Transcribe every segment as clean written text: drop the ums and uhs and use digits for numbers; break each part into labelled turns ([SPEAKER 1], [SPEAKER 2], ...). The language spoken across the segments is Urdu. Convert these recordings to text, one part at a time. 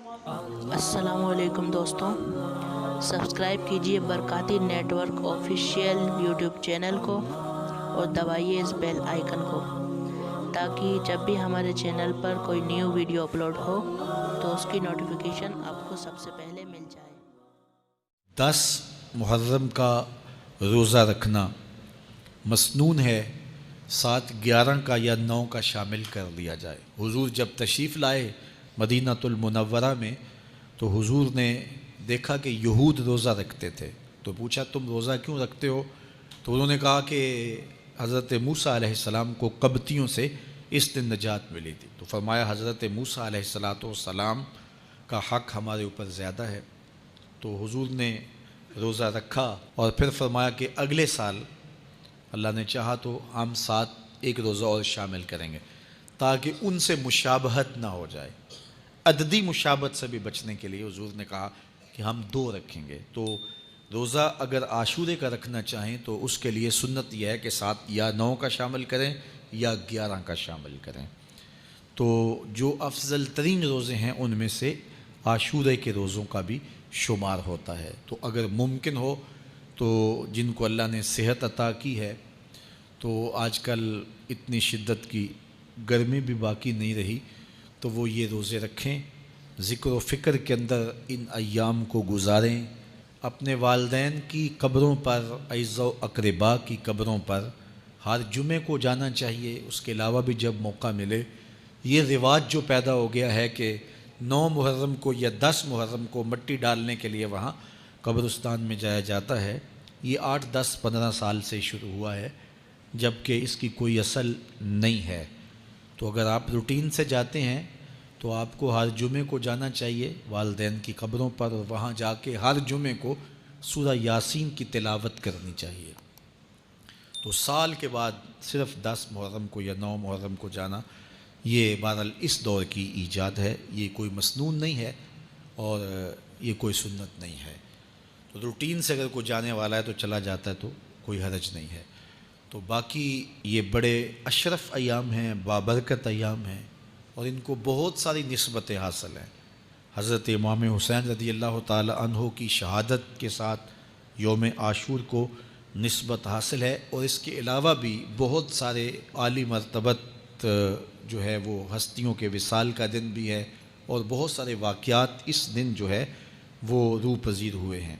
[SPEAKER 1] السلام علیکم دوستوں، سبسکرائب کیجیے Barkati network official YouTube channel کو اور دبائیے اس بیل آئیکن کو تاکہ جب بھی ہمارے چینل پر کوئی نیو ویڈیو اپلوڈ ہو تو اس کی نوٹیفیکیشن آپ کو سب سے پہلے مل جائے۔
[SPEAKER 2] 10 محرم کا روزہ رکھنا مسنون ہے، 7، 11 کا یا 9 کا شامل کر لیا جائے۔ حضور جب تشریف لائے مدینہ المنورہ میں تو حضور نے دیکھا کہ یہود روزہ رکھتے تھے، تو پوچھا تم روزہ کیوں رکھتے ہو؟ تو انہوں نے کہا کہ حضرت موسیٰ علیہ السلام کو قبطیوں سے اس دن نجات ملی تھی۔ تو فرمایا حضرت موسیٰ علیہ السلام کا حق ہمارے اوپر زیادہ ہے۔ تو حضور نے روزہ رکھا اور پھر فرمایا کہ اگلے سال اللہ نے چاہا تو ہم ساتھ ایک روزہ اور شامل کریں گے تاکہ ان سے مشابہت نہ ہو جائے۔ عددی مشابہت سے بھی بچنے کے لیے حضور نے کہا کہ ہم 2 رکھیں گے۔ تو روزہ اگر عاشورے کا رکھنا چاہیں تو اس کے لیے سنت یہ ہے کہ 7 یا 9 کا شامل کریں یا 11 کا شامل کریں۔ تو جو افضل ترین روزے ہیں ان میں سے عاشورے کے روزوں کا بھی شمار ہوتا ہے۔ تو اگر ممکن ہو تو جن کو اللہ نے صحت عطا کی ہے، تو آج کل اتنی شدت کی گرمی بھی باقی نہیں رہی، تو وہ یہ روزے رکھیں، ذکر و فکر کے اندر ان ایام کو گزاریں، اپنے والدین کی قبروں پر، اعزا و اقربا کی قبروں پر ہر جمعے کو جانا چاہیے۔ اس کے علاوہ بھی جب موقع ملے، یہ رواج جو پیدا ہو گیا ہے کہ 9 محرم کو یا 10 محرم کو مٹی ڈالنے کے لیے وہاں قبرستان میں جایا جاتا ہے، یہ 8، 10، 15 سال سے شروع ہوا ہے، جبکہ اس کی کوئی اصل نہیں ہے۔ تو اگر آپ روٹین سے جاتے ہیں تو آپ کو ہر جمعے کو جانا چاہیے والدین کی قبروں پر، اور وہاں جا کے ہر جمعے کو سورہ یاسین کی تلاوت کرنی چاہیے۔ تو سال کے بعد صرف 10 محرم کو یا 9 محرم کو جانا، یہ بہرحال اس دور کی ایجاد ہے، یہ کوئی مسنون نہیں ہے اور یہ کوئی سنت نہیں ہے۔ تو روٹین سے اگر کوئی جانے والا ہے تو چلا جاتا ہے تو کوئی حرج نہیں ہے۔ تو باقی یہ بڑے اشرف ایام ہیں، بابرکت ایام ہیں، اور ان کو بہت ساری نسبتیں حاصل ہیں۔ حضرت امام حسین رضی اللہ تعالی عنہ کی شہادت کے ساتھ یوم عاشور کو نسبت حاصل ہے، اور اس کے علاوہ بھی بہت سارے عالی مرتبت جو ہے وہ ہستیوں کے وصال کا دن بھی ہے، اور بہت سارے واقعات اس دن جو ہے وہ روح پذیر ہوئے ہیں۔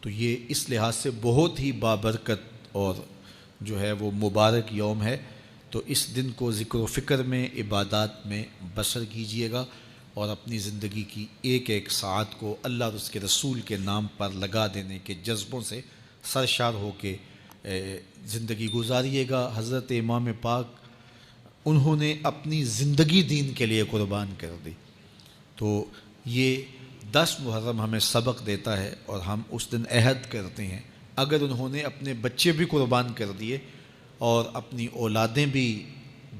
[SPEAKER 2] تو یہ اس لحاظ سے بہت ہی بابرکت اور جو ہے وہ مبارک یوم ہے۔ تو اس دن کو ذکر و فکر میں، عبادات میں بسر کیجئے گا، اور اپنی زندگی کی ایک ایک ساعت کو اللہ اور اس کے رسول کے نام پر لگا دینے کے جذبوں سے سرشار ہو کے زندگی گزاریے گا۔ حضرت امام پاک انہوں نے اپنی زندگی دین کے لیے قربان کر دی۔ تو یہ 10 محرم ہمیں سبق دیتا ہے، اور ہم اس دن عہد کرتے ہیں اگر انہوں نے اپنے بچے بھی قربان کر دیے اور اپنی اولادیں بھی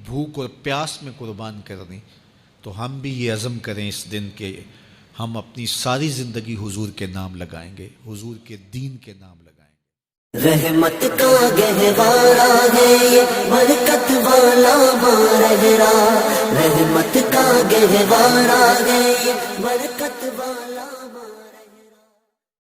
[SPEAKER 2] بھوک اور پیاس میں قربان کر دیں، تو ہم بھی یہ عزم کریں اس دن کہ ہم اپنی ساری زندگی حضور کے نام لگائیں گے، حضور کے دین کے نام لگائیں گے۔
[SPEAKER 3] رحمت کا گہوارہ ہے یہ برکت والا ماہ، رحمت کا گہوارہ ہے یہ برکت والا